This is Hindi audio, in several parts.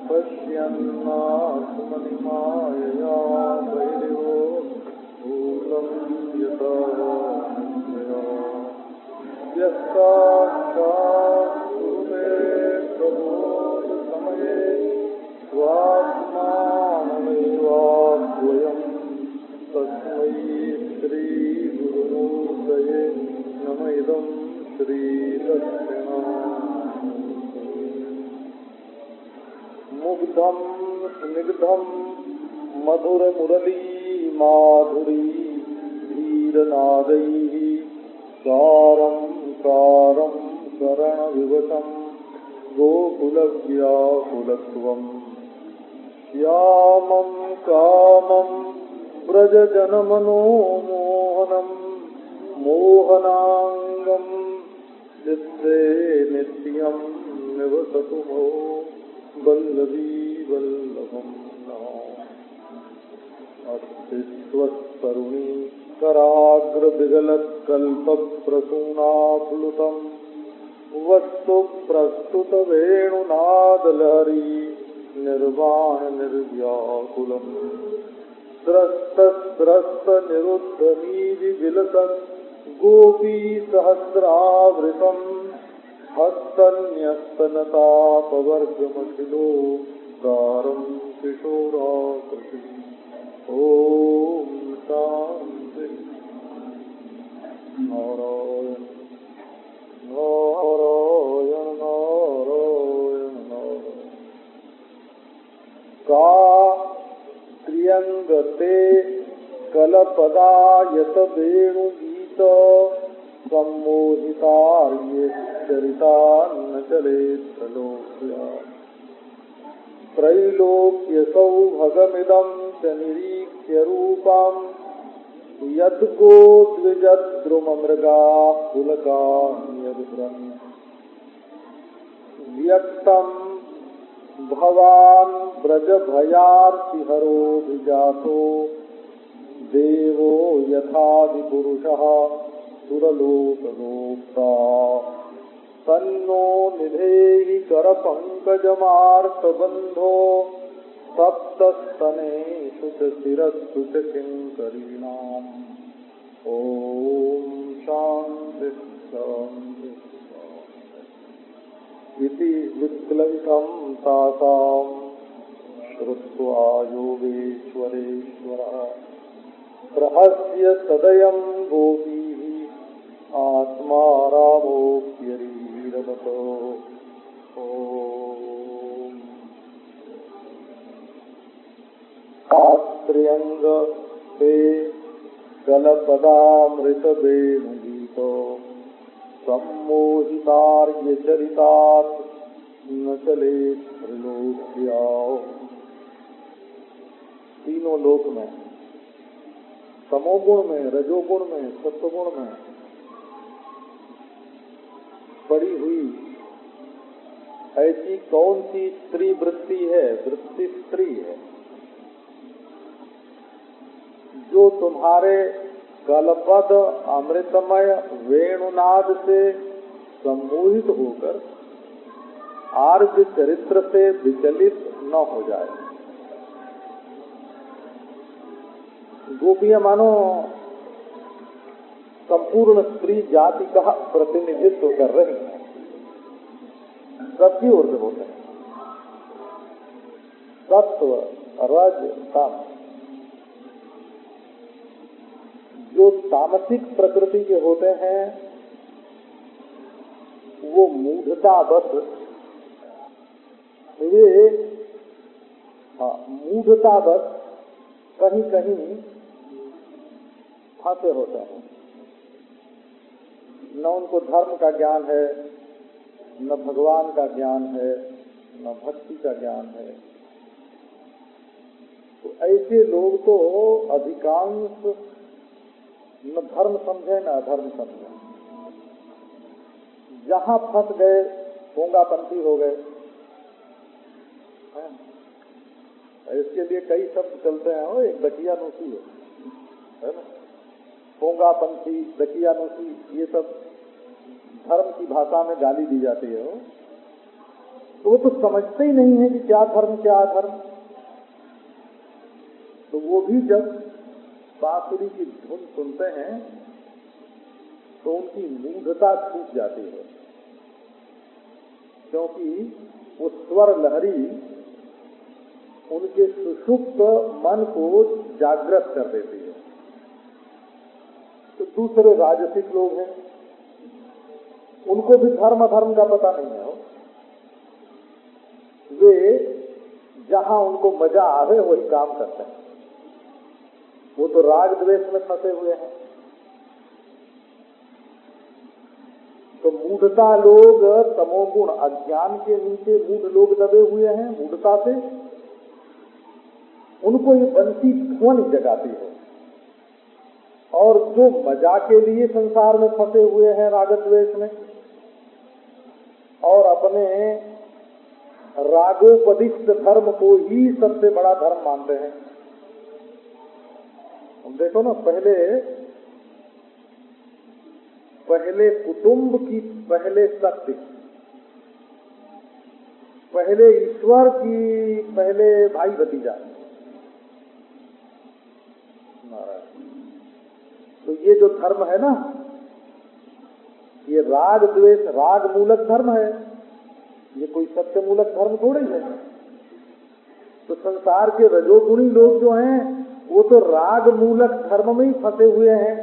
पश्यन्नात्मनिमायया वैरिवो भूतं यथा यस्साक्षात्कुरुते प्रबोधसमये स्वात्मानमेवाद्वयम् तस्मै श्रीगुरुमूर्तये नमः। इदं श्रीदक्षिणामूर्तये। मुग्धं स्निग्धं मधुरमुरली माधुरी धीरनादैः सारं सारं शरणविवशं गोकुलव्याकुलत्वम् श्यामं कामं व्रजजनमनोमोहनं मोहनाङ्गं चित्ते नित्यं निवसतु भो वल्लभी वल्लभं अस्तित्वस्तरुणी कराग्रविगलत्कल्पप्रसूनाप्लुतं वस्तु प्रस्तुतवेणुनादलहरी निर्वाणनिर्व्याकुलम् स्रस्तनिरुद्धनीविविलसत् गोपीसहस्रावृतम् हस्तन्यस्तनतापवर्गमखिलो दारं किशोराकृतिः। ॐ शान्ति नारायण नारायण नारायण नारायण। का त्र्यंगते कलपदायत वेणुगीत सम्मोहितार्ये चरिता न चले त्रलोक्या त्रैलोक्य सौभगमिदं च निरीक्ष्य रूपं यद्गो द्विजद्रुममृगा पुलकान्यद्ब्रन् व्यक्तं भवान् व्रजभयार्तिहरोऽभिजातो देवो यथादिपुरुषः सुरलोकगोप्ता तन्नो निधेहि करपङ्कजमार्तबन्धो सप्तस्तनेषु च शिरस्सु च किङ्करीणाम्। ॐ शान्ति शान्ति शान्ति। इति विक्लवितं तासां श्रुत्वा योगेश्वरेश्वरः प्रहस्य सदयं गोपीः आत्मा रामोऽप्यरीरवतो। शास्त्र्यंग ते कलपदामृतवेणुगीतो सम्मोहितार्यचरितात् न चले त्रिलोक्या। तीनों लोक में, तमोगुण में, रजोगुण में, सत्वगुण में पड़ी हुई ऐसी कौन सी स्त्री वृत्ति है, वृत्ति स्त्री है, जो तुम्हारे कलपद अमृतमय वेणुनाद से सम्मोहित होकर आर्य चरित्र से विचलित न हो जाए। गोपियां मानो संपूर्ण स्त्री जाति का प्रतिनिधित्व कर रही हैं, सबकी ओर से होते हैं। सत्व रज तम, जो तामसिक प्रकृति के होते हैं वो मूढ़तावश, वे मूढ़तावश कहीं कहीं फंसे होते हैं। न उनको धर्म का ज्ञान है, न भगवान का ज्ञान है, न भक्ति का ज्ञान है। तो ऐसे लोग तो अधिकांश न धर्म समझे न अधर्म समझे, जहाँ फंस गए पोंगापंथी हो गए। इसके लिए कई शब्द चलते हैं, वो एक बटिया नोसी है ना, पोंगापंथी, दकियानुसी, ये सब धर्म की भाषा में गाली दी जाती है। तो वो तो समझते ही नहीं है कि क्या धर्म क्या अधर्म। तो वो भी जब बांसुरी की धुन सुनते हैं तो उनकी मूढ़ता छूट जाती है, क्योंकि वो स्वर लहरी उनके सुषुप्त मन को जागृत कर देती है। तो दूसरे राजसिक लोग हैं, उनको भी धर्म अधर्म का पता नहीं है। वे जहां उनको मजा आवे वही काम करते हैं। वो तो राग द्वेष में फंसे हुए हैं। तो मूढ़ता लोग, तमोगुण अज्ञान के नीचे मूढ़ लोग दबे हुए हैं मूढ़ता से, उनको ये बंसी ध्वनि जगाती है। और जो मजा के लिए संसार में फंसे हुए हैं राग द्वेष में और अपने रागोपदिष्ट धर्म को ही सबसे बड़ा धर्म मानते हैं। देखो ना, पहले कुटुंब की पहले सत्य, पहले ईश्वर की पहले भाई भतीजा। तो ये जो धर्म है ना, ये राग द्वेष राग मूलक धर्म है, ये कोई सत्य मूलक धर्म थोड़ी है। तो संसार के रजोगुणी लोग जो हैं वो तो राग मूलक धर्म में ही फंसे हुए हैं,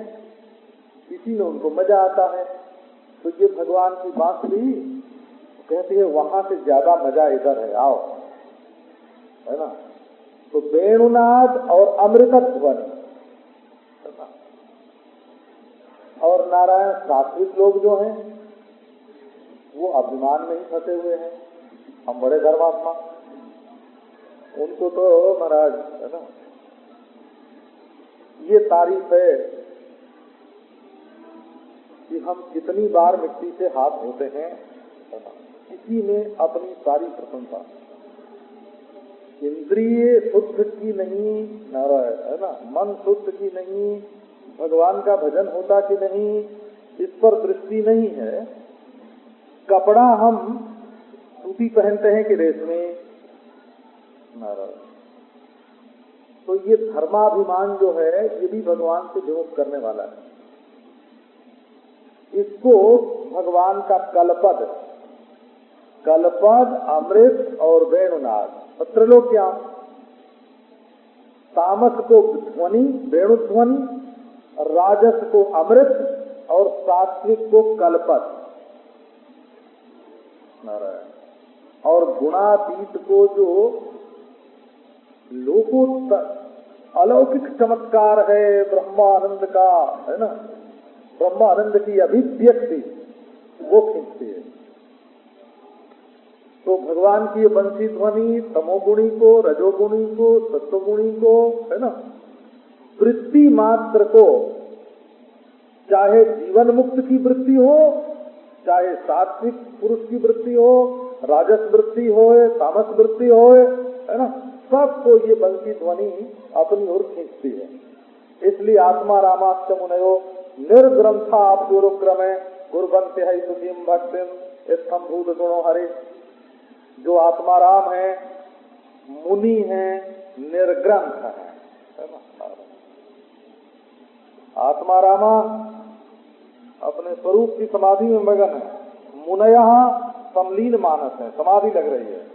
इसी में उनको मजा आता है। तो ये भगवान की बांसुरी कहती है वहां से ज्यादा मजा इधर है, आओ, है ना। तो वेणुनाद और अमृतत्व और नारायण सात्विक लोग जो हैं वो अभिमान में ही फंसे हुए हैं, हम बड़े धर्मात्मा। उनको तो महाराज, है ना, ये तारीफ है कि हम कितनी बार मिट्टी से हाथ धोते हैं, इसी में अपनी सारी प्रशंसा। इंद्रिय शुद्ध की नहीं, नारायण, है ना, मन शुद्ध की नहीं, भगवान का भजन होता कि नहीं, इस पर दृष्टि नहीं है। कपड़ा हम सूती पहनते हैं कि रेशमी, नारायण। तो ये धर्माभिमान जो है ये भी भगवान से विमुख करने वाला है। इसको भगवान का कलपद, अमृत और वेणुनाद, त्रिलोक्याम। तामस को ध्वनि वेणुध्वनि, राजस को अमृत और सात्विक को कलपद, नारायण। और गुणातीत को जो लोकोत्तर अलौकिक चमत्कार है ब्रह्मानंद का, है ना, ब्रह्मानंद की अभिव्यक्ति, वो खींचती है। तो भगवान की बंसी ध्वनि तमोगुणी को, रजोगुणी को, सत्वगुणी को, है ना, वृत्ति मात्र को, चाहे जीवन मुक्त की वृत्ति हो, चाहे सात्विक पुरुष की वृत्ति हो, राजस वृत्ति हो, तामस वृत्ति हो, है ना, सबको ये बंसी ध्वनि अपनी ओर खींचती है। इसलिए आत्मा रामाश्च मुनयो निर्ग्रंथा पूर्वक्रमे कुर्वन्ते है सुखीम भक्तिम इत्थम भूत गुणो हरे। जो आत्मा राम है, मुनि है, निर्ग्रंथ है ना। आत्मा रामा अपने स्वरूप की समाधि में मगन है, मुनया समलीन मानस है, समाधि लग रही है।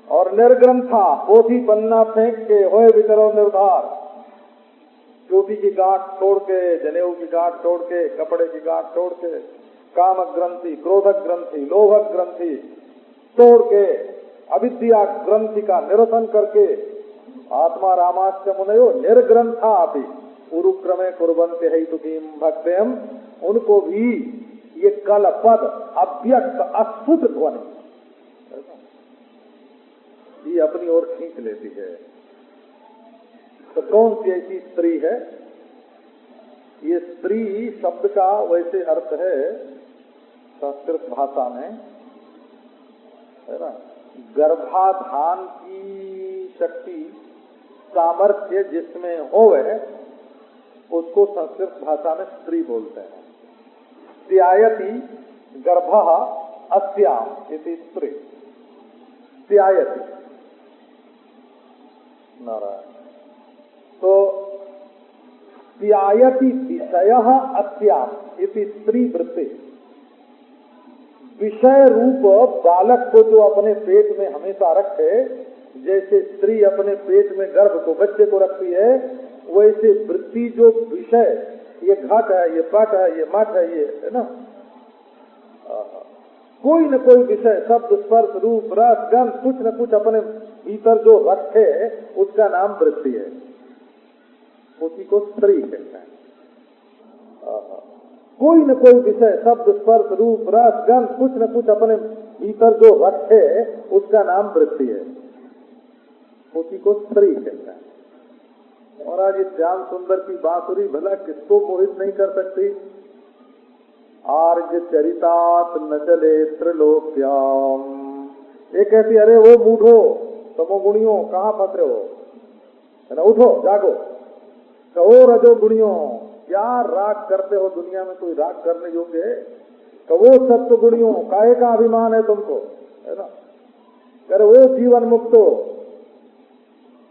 और निर्ग्रंथा पोथी पन्ना फेंक के होए विचरो निर्धार, चोटी की गांठ तोड़ के, जनेऊ की गांठ तोड़ के, कपड़े की गांठ तोड़ के, काम ग्रंथि, क्रोधक ग्रंथि, लोभक ग्रंथि तोड़ के, अविद्या ग्रंथि का निरसन करके आत्मा रामाश्च मुनयो निर्ग्रंथा अपि उरुक्रमे कुर्वन्ते हेतुकीम भक्तिम, उनको भी ये कल पद अव्यक्त अद्भुत ध्वनि ये अपनी ओर खींच लेती है। तो कौन सी ऐसी स्त्री है? ये स्त्री शब्द का वैसे अर्थ है संस्कृत भाषा में, है ना, गर्भाधान की शक्ति, सामर्थ्य जिसमें होवे उसको संस्कृत भाषा में स्त्री बोलते हैं। त्यायति गर्भः अस्याम इति स्त्री। त्यायति नारायण। तो त्यायति विषयः अस्याम इति स्त्री वृत्ति। विषय रूप बालक को जो अपने पेट में हमेशा रखे, जैसे स्त्री अपने पेट में गर्भ को, बच्चे को रखती है, वैसे वृत्ति जो विषय, ये घट है, ये पट है, ये मठ है, ये है ना, कोई न कोई विषय, शब्द स्पर्श रूप रस गंध, कुछ न कुछ अपने भीतर जो रखे उसका नाम वृत्ति है, उसी को स्त्री कहते हैं। कोई न कोई विषय, शब्द स्पर्श रूप रस गंध, कुछ न कुछ अपने भीतर जो रखे उसका नाम वृत्ति है, उसी को स्त्री कहते हैं। और आज ये श्याम सुंदर की बांसुरी भला किसको मोहित नहीं कर सकती। आर्य चरितात न चले त्रिलोक्याम। एक कहती, अरे वो मूढ़ो तमोगुणियों कहाँ फंसे हो, है ना, उठो जागो। कहो रजो गुणियों, क्या राग करते हो दुनिया में, कोई राग करने योग्य है। कहो सत्व गुणियों, काहे का अभिमान है तुमको, है ना। अरे वो जीवन मुक्तो,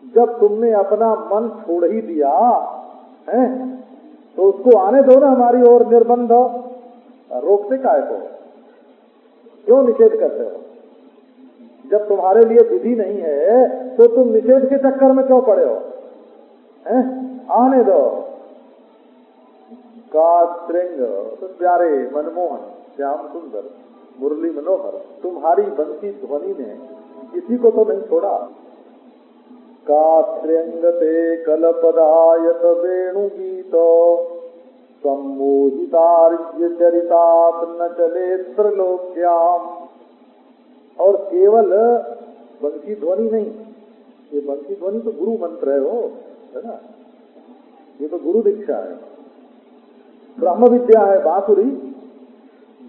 जब तुमने अपना मन छोड़ ही दिया है तो उसको आने दो ना हमारी ओर, निर्बंध रोकते काहे को, क्यों निषेध करते हो। जब तुम्हारे लिए विधि नहीं है तो तुम निषेध के चक्कर में क्यों पड़े हो, हैं? आने दो। कात्रिंग, तो प्यारे मनमोहन श्याम सुंदर मुरली मनोहर, तुम्हारी बंसी ध्वनि ने किसी को तो नहीं छोड़ा। कात्र्यंगते कलपदायत वेणुगीतो सम्मोहितार्य चरितात न चले त्रिलोक्याम। और केवल बंसी ध्वनि नहीं, ये बंसी ध्वनि तो गुरु मंत्र है ना, ये तो गुरु दीक्षा है, ब्रह्म विद्या है बांसुरी।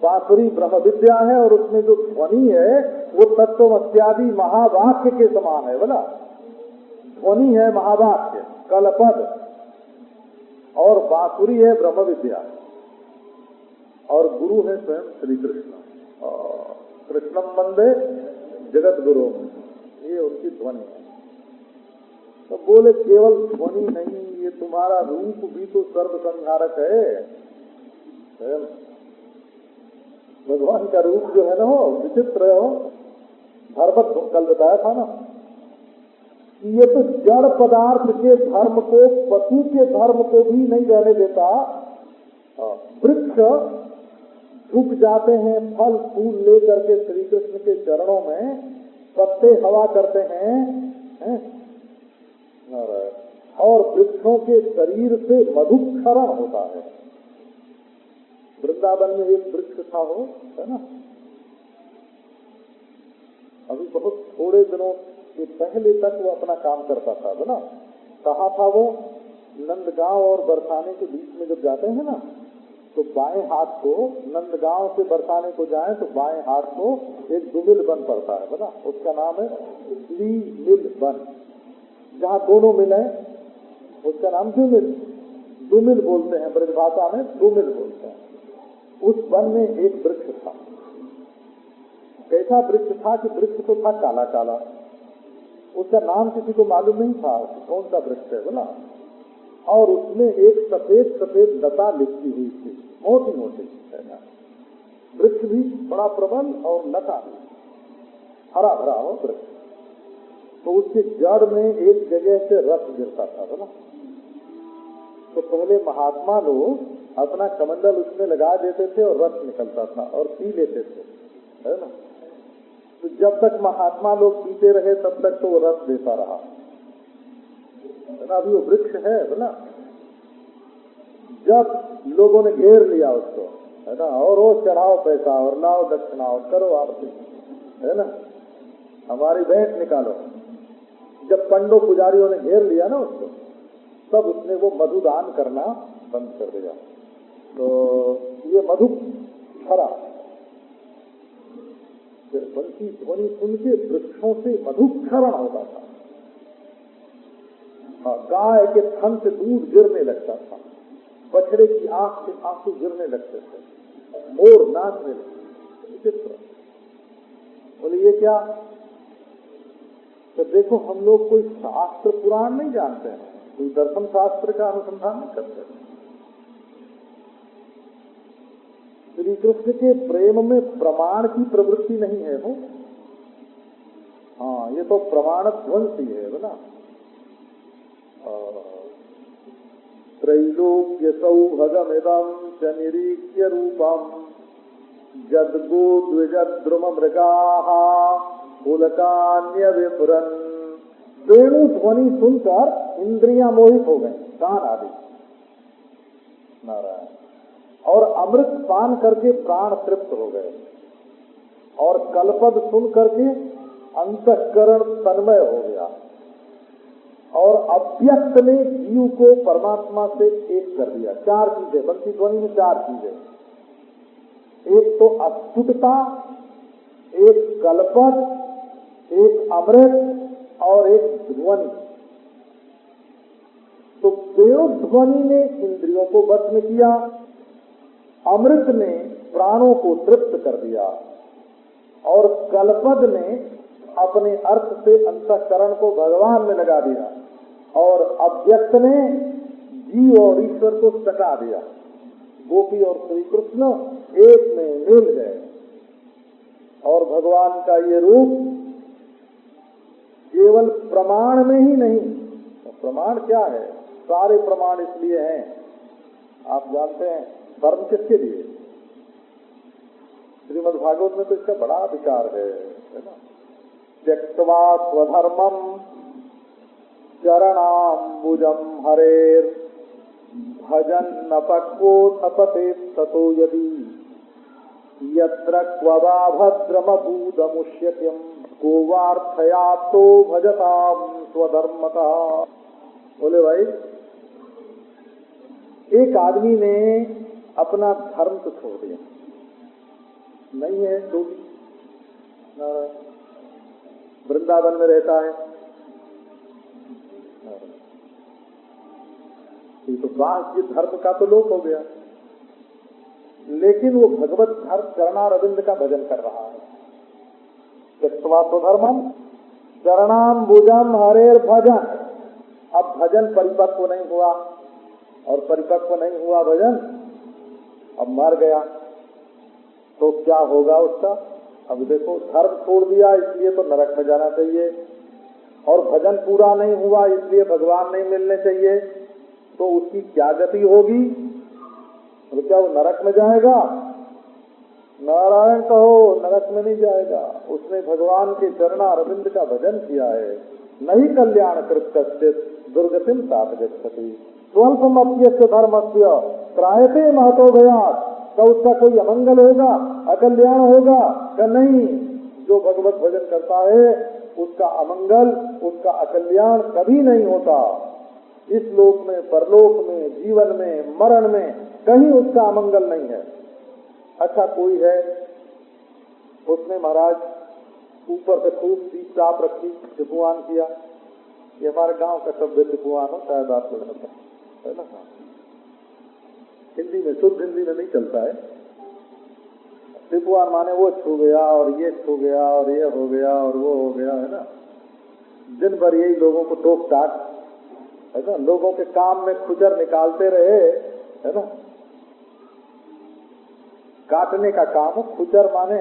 बांसुरी ब्रह्म विद्या है और उसमें जो ध्वनि है वो तत्वमस्यादि महावाक्य के समान है बोला। ध्वनि है महावाक्य कलपद, और बांसुरी है ब्रह्म विद्या, और गुरु है स्वयं श्री कृष्ण। कृष्णम वंदे जगत गुरु, ये उनकी ध्वनि है। तो बोले केवल ध्वनि नहीं, ये तुम्हारा रूप भी तो सर्व संहारक है। भगवान का रूप जो है ना वो विचित्र है। धर्म कल बताया था ना, ये तो जड़ पदार्थ के धर्म को, पशु के धर्म को भी नहीं रहने देता। वृक्ष झुक जाते हैं फल फूल लेकर के श्री कृष्ण के चरणों में, पत्ते हवा करते हैं, और वृक्षों के शरीर से मधुक्षरण होता है। वृंदावन में एक वृक्ष था हो, है ना, अभी बहुत थोड़े दिनों के पहले तक वो अपना काम करता था बोला। कहाँ था वो, नंदगांव और बरसाने के बीच में जब जाते हैं ना, तो बाएं हाथ को, नंदगांव से बरसाने को जाए तो बाएं हाथ को एक दुमिल वन पड़ता है बोला, उसका नाम है द्विमिल वन। जहाँ दोनों मिल है उसका नाम द्विमिल, दुमिल बोलते हैं ब्रज भाषा में, दुमिल बोलते हैं। उस वन में एक वृक्ष था। कैसा वृक्ष था कि वृक्ष तो था काला काला, उसका नाम किसी को मालूम नहीं था कौन सा वृक्ष है बोला। और उसमें एक सफेद सफेद लता लिपटी हुई थी, मोटी मोटी है ना। वृक्ष भी बड़ा प्रबल और लता भी हरा भरा हो वृक्ष। तो उसके जड़ में एक जगह से रस गिरता था बोला। तो पहले महात्मा लोग अपना कमंडल उसमें लगा देते थे और रस निकलता था और पी लेते थे, है ना। तो जब तक महात्मा लोग पीते रहे तब तक तो वो रस देता रहा, है ना। अभी वो वृक्ष है बोला। जब लोगों ने घेर लिया उसको, है ना, और वो चढ़ाओ पैसा और लाओ दक्षिणा और करो आरती, है ना, हमारी भेंट निकालो। जब पंडो पुजारियों ने घेर लिया ना उसको, तब उसने वो मधुदान करना बंद कर दिया। तो ये मधु खरा बंसी ध्वनि सुन के वृक्षों से मधुक्षरण होता था। गाय के थन से दूध गिरने लगता था, बछड़े की आंख से आंसू गिरने लगते थे, मोर नाचने लगते, विचित्र। बोले ये क्या? तो देखो हम लोग कोई शास्त्र पुराण नहीं जानते हैं, कोई दर्शन शास्त्र का अनुसंधान नहीं करते। श्री कृष्ण के प्रेम में प्रमाण की प्रवृत्ति नहीं है वो। हाँ, ये तो प्रमाण ध्वंसी है ना। त्रैलोक्य सौभगमिदं च निरीक्ष्य रूपम जद्गो द्विजद्रुम मृगाः पुलकान्य विपुरन। वेणु ध्वनि सुनकर इंद्रियां मोहित हो गई, कान आदि। नारायण। और अमृत पान करके प्राण तृप्त हो गए, और कलपद सुन करके अंतःकरण तन्मय हो गया, और अव्यक्त ने जीव को परमात्मा से एक कर दिया। चार चीजें बंसी ध्वनि में, चार चीजें। एक तो अस्तुतता, एक कलपद, एक अमृत और एक ध्वनि। तो वेणु ध्वनि ने इंद्रियों को वश में किया, अमृत ने प्राणों को तृप्त कर दिया, और कलपद ने अपने अर्थ से अंतःकरण को भगवान में लगा दिया, और अव्यक्त ने जीव और ईश्वर को सटा दिया। गोपी और श्री कृष्ण एक में मिल गए, और भगवान का ये रूप केवल प्रमाण में ही नहीं। प्रमाण क्या है? सारे प्रमाण इसलिए हैं, आप जानते हैं, धर्म किसके लिए? श्रीमद् भागवत में तो इसका बड़ा विचार है ना। त्यक्त्वा स्वधर्मम चरणाम्बुजम हरेर भजन न पक्वो थपते ततो यदि यत्र क्ववा भद्रमभूतमुष्यत्यम को वार्थया तो भजताम स्वधर्मतः। बोले भाई, एक आदमी ने अपना धर्म तो छोड़ दिया, नहीं है डोगी, वृंदावन में रहता है, ये तो बाह्य धर्म का तो लोप हो गया, लेकिन वो भगवत धर्म चरणारविंद का भजन कर रहा है। त्यक्त्वा स्वधर्मम चरणाम्बुजम हरेर भजन। अब भजन परिपक्व नहीं हुआ, और परिपक्व नहीं हुआ भजन, अब मर गया, तो क्या होगा उसका? अब देखो, धर्म छोड़ दिया इसलिए तो नरक में जाना चाहिए, और भजन पूरा नहीं हुआ इसलिए भगवान नहीं मिलने चाहिए, तो उसकी क्या गति होगी? तो क्या वो नरक में जाएगा? नारायण कहो, नरक में नहीं जाएगा। उसने भगवान के चरणारविंद का भजन किया है। नहीं कल्याण कृत दुर्गतिम तात गच्छति स्वल्पमप्यस्य धर्मस्य त्रायते महतो भयात्। तो उसका कोई अमंगल होगा, अकल्याण होगा क्या? नहीं। जो भगवत भजन करता है उसका अमंगल, उसका अकल्याण कभी नहीं होता। इस लोक में, परलोक में, जीवन में, मरण में कहीं उसका अमंगल नहीं है। अच्छा, कोई है, उसने महाराज ऊपर से खूब सीट चाप रखी, टिपुआन किया। ये हमारे गांव का शब्द टिपुआन हो, शायद आपको लगता है ना। हिंदी में, शुद्ध हिंदी में नहीं चलता है। टिपुआन माने वो छू गया, और ये छू गया, और ये हो गया, और वो हो गया, है ना। दिन भर यही लोगों को टोक टाक, है ना, लोगों के काम में खुजर निकालते रहे, है ना। काटने का काम हो। खुजर माने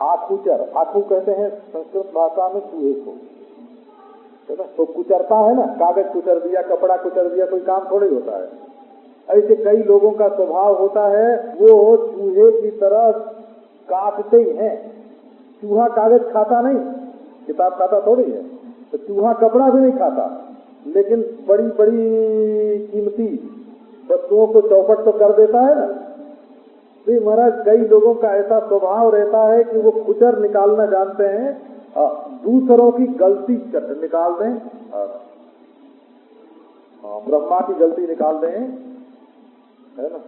आखुचर, आखू कहते हैं संस्कृत भाषा में चूहे को, है ना। तो कुचरता है ना, कागज कुचर दिया, कपड़ा कुचर दिया, कोई काम थोड़ी होता है। ऐसे कई लोगों का स्वभाव होता है, वो चूहे की तरह काटते ही हैं। चूहा कागज खाता नहीं, किताब खाता थोड़ी है, तो चूहा कपड़ा भी नहीं खाता, लेकिन बड़ी बड़ी कीमती वस्तुओं को चौपट तो कर देता है ना। तो महाराज, कई लोगों का ऐसा स्वभाव रहता है कि वो कुचर निकालना जानते हैं, दूसरों की गलती निकाल दें, ब्रह्मा की गलती निकाल दें, है ना,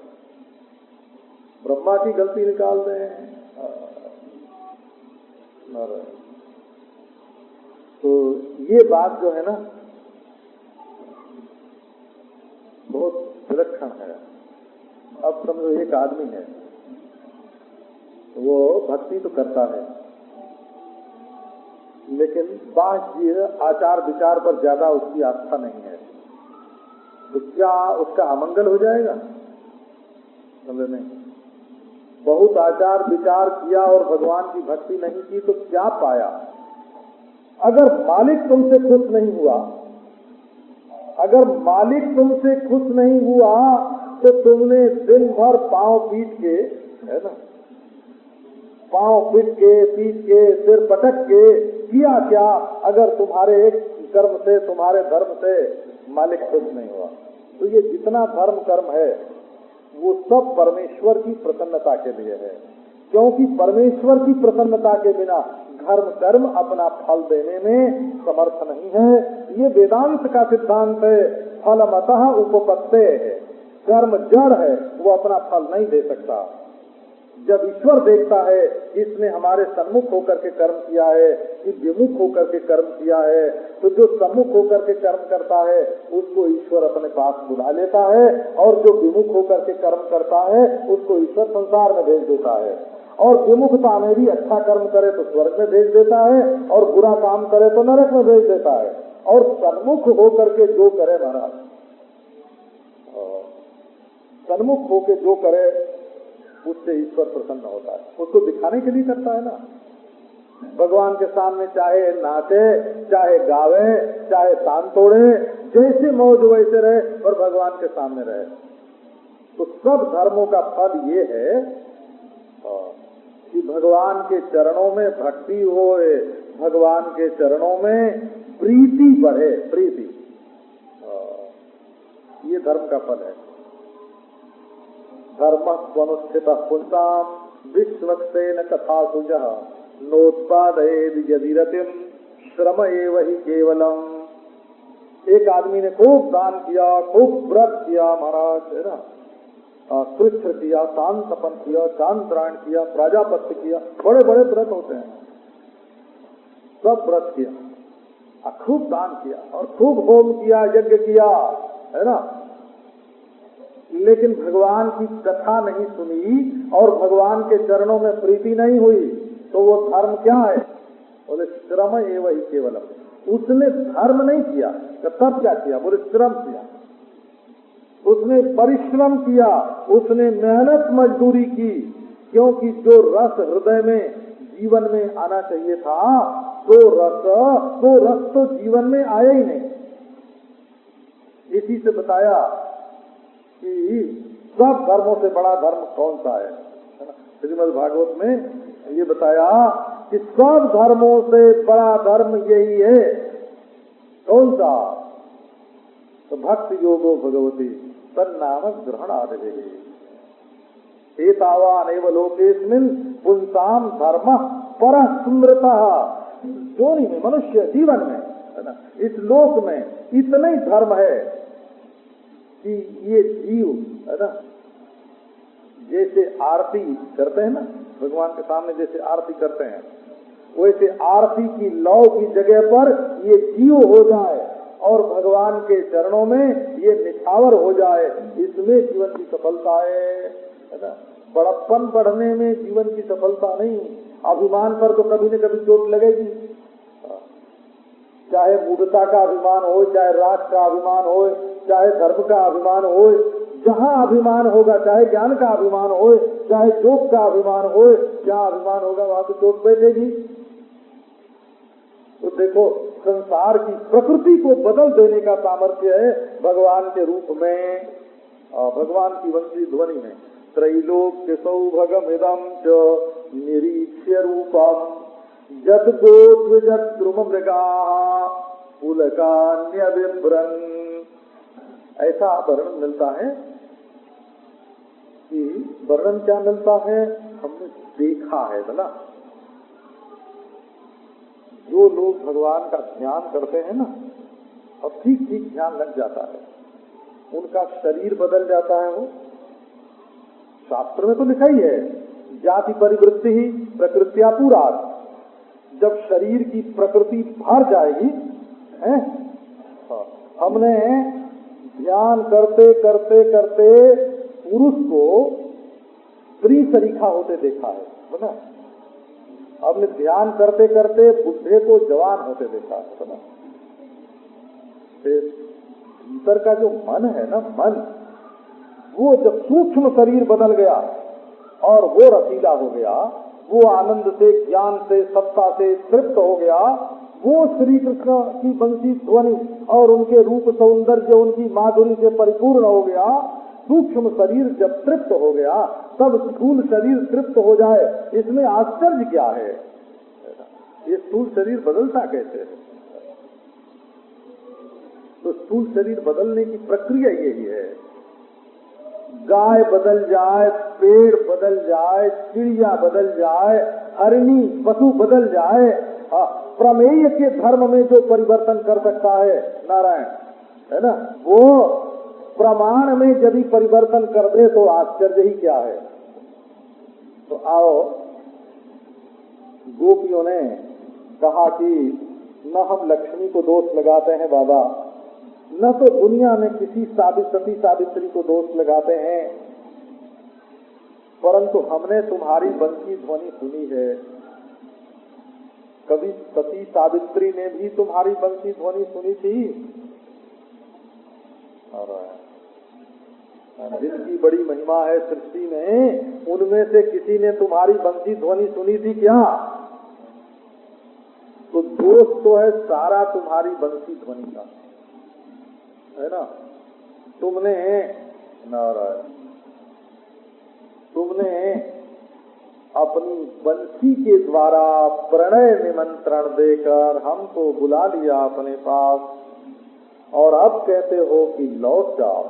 ब्रह्मा की गलती निकाल दें। तो ये बात जो है ना, बहुत विलक्षण है। अब समझो एक आदमी है, वो भक्ति तो करता है, लेकिन बाह्य आचार विचार पर ज्यादा उसकी आस्था नहीं है, तो क्या उसका अमंगल हो जाएगा? समझे नहीं? बहुत आचार विचार किया और भगवान की भक्ति नहीं की तो क्या पाया? अगर मालिक तुमसे खुश नहीं हुआ, अगर मालिक तुमसे खुश नहीं हुआ तो तुमने दिन भर पांव पीट के, है ना, पांव पीट के सिर पटक के किया क्या? अगर तुम्हारे एक कर्म से, तुम्हारे धर्म से मालिक खुश नहीं हुआ, तो ये जितना धर्म कर्म है वो सब परमेश्वर की प्रसन्नता के लिए है, क्योंकि परमेश्वर की प्रसन्नता के बिना धर्म कर्म अपना फल देने में समर्थ नहीं है। ये वेदांत का सिद्धांत है। फलमतः उपपत्ते है, कर्म जड़ है, वो अपना फल नहीं दे सकता। जब ईश्वर देखता है कि इसने हमारे सम्मुख होकर के कर्म किया है कि विमुख होकर के कर्म किया है, तो जो सम्मुख होकर के कर्म करता है उसको ईश्वर अपने पास बुला लेता है, और जो विमुख होकर के कर्म करता है उसको ईश्वर संसार में भेज देता है। और विमुखता में भी अच्छा कर्म करे तो स्वर्ग में भेज देता है, और बुरा काम करे तो नरक में भेज देता है। और सन्मुख होकर के जो करे, महाराज, सन्मुख होकर जो करे उससे ईश्वर प्रसन्न होता है। उसको दिखाने के लिए करता है ना। भगवान के सामने चाहे नाचे, चाहे गावे, चाहे तान तोड़े, जैसे मौज वैसे रहे, पर भगवान के सामने रहे। तो सब धर्मों का फल ये है कि भगवान के चरणों में भक्ति होए, भगवान के चरणों में प्रीति बढ़े, प्रीति, ये धर्म का फल है। धर्म स्वनुष्ठित पुंसाम विश्वक्सेन कथा सुजः नोत्पादयेद यदि रतिम श्रम एव हि केवलम। एक आदमी ने खूब दान किया, खूब व्रत किया, महाराज, है ना, कृष्ण किया, शांत तपन किया, चांद्रायण किया, प्राजापत्य किया, बड़े बड़े व्रत होते हैं, सब व्रत किया, खूब दान किया और खूब होम किया, यज्ञ किया, है ना, लेकिन भगवान की कथा नहीं सुनी और भगवान के चरणों में प्रीति नहीं हुई, तो वो धर्म क्या है? बोले श्रम एव हि केवलम। उसने धर्म नहीं किया, तो तब क्या किया? बोले श्रम किया, उसने परिश्रम किया, उसने मेहनत मजदूरी की, क्योंकि जो रस हृदय में जीवन में आना चाहिए था, तो रस तो जीवन में आया ही नहीं। इसी से बताया कि सब धर्मों से बड़ा धर्म कौन सा है। श्रीमद् भागवत में ये बताया कि सब धर्मों से बड़ा धर्म यही है। कौन सा? तो भक्ति योगो भगवती तन्नाम ग्रहणादि। एतावान एव लोकेस्मिन् पुंसाम धर्म परः स्मृतः। जोनि में, मनुष्य जीवन में, है ना, इस लोक में इतना ही धर्म है कि ये जीव, है ना, जैसे आरती करते हैं ना, भगवान के सामने जैसे आरती करते हैं, वैसे आरती की लौ की जगह पर ये जीव हो जाए और भगवान के चरणों में ये निछावर हो जाए, इसमें जीवन की सफलता है ना। बड़प्पन बढ़ने में जीवन की सफलता नहीं, अभिमान पर तो कभी न कभी चोट लगेगी। चाहे मूढ़ता का अभिमान हो, चाहे राग का अभिमान हो, चाहे धर्म का अभिमान हो, जहाँ अभिमान होगा, चाहे ज्ञान का अभिमान हो, चाहे योग का अभिमान हो, जहाँ अभिमान होगा वहाँ तो चोट बैठेगी। तो देखो, संसार की प्रकृति को बदल देने का सामर्थ्य है भगवान के रूप में, भगवान की वंशी ध्वनि में। त्रैलोक्य सौभगमिदं च निरीक्ष्य रूपम जद्गोद्विजद्रुम मृगाः पुलकान्य विभ्रन्। ऐसा वर्णन मिलता है कि वर्णन क्या मिलता है, हमने देखा है बोला। जो लोग भगवान का ध्यान करते हैं ना, और ठीक ठीक ध्यान लग जाता है, उनका शरीर बदल जाता है। वो शास्त्र में तो लिखा ही है, जाति परिवृत्ति ही प्रकृत्या पूरा। जब शरीर की प्रकृति भर जाएगी, हमने ध्यान करते करते करते पुरुष को स्त्री सरीखा होते देखा है ना। हमने ध्यान करते करते बुढ़े को जवान होते देखा है ना। भीतर का जो मन है ना, मन, वो जब सूक्ष्म शरीर बदल गया और वो रसीला हो गया, वो आनंद से, ज्ञान से, सत्ता से तृप्त हो गया, वो श्री कृष्ण की बंसी ध्वनि और उनके रूप सौंदर्य, उनकी माधुरी से परिपूर्ण हो गया। सूक्ष्म शरीर जब तृप्त हो गया, तब स्थूल शरीर तृप्त हो जाए, इसमें आश्चर्य क्या है? ये स्थूल शरीर बदलता कैसे है? तो स्थूल शरीर बदलने की प्रक्रिया यही है। गाय बदल जाए, पेड़ बदल जाए, चिड़िया बदल जाए, हरिणी पशु बदल जाए, प्रमेय के धर्म में जो परिवर्तन कर सकता है नारायण, है ना, वो प्रमाण में यदि परिवर्तन कर दे तो आश्चर्य ही क्या है। तो आओ, गोपियों ने कहा कि न हम लक्ष्मी को दोष लगाते हैं बाबा, न तो दुनिया में किसी सती सावित्री को दोष लगाते हैं, परंतु हमने तुम्हारी बंसी ध्वनि सुनी है। कभी सती सावित्री ने भी तुम्हारी बंसी ध्वनि सुनी थी? और जिनकी बड़ी महिमा है सृष्टि में, उनमें से किसी ने तुम्हारी बंसी ध्वनि सुनी थी क्या? तो दोष तो है सारा तुम्हारी बंसी ध्वनि का, है ना। तुमने अपनी बंसी के द्वारा प्रणय निमंत्रण देकर हमको बुला लिया अपने पास, और अब कहते हो कि लौट जाओ।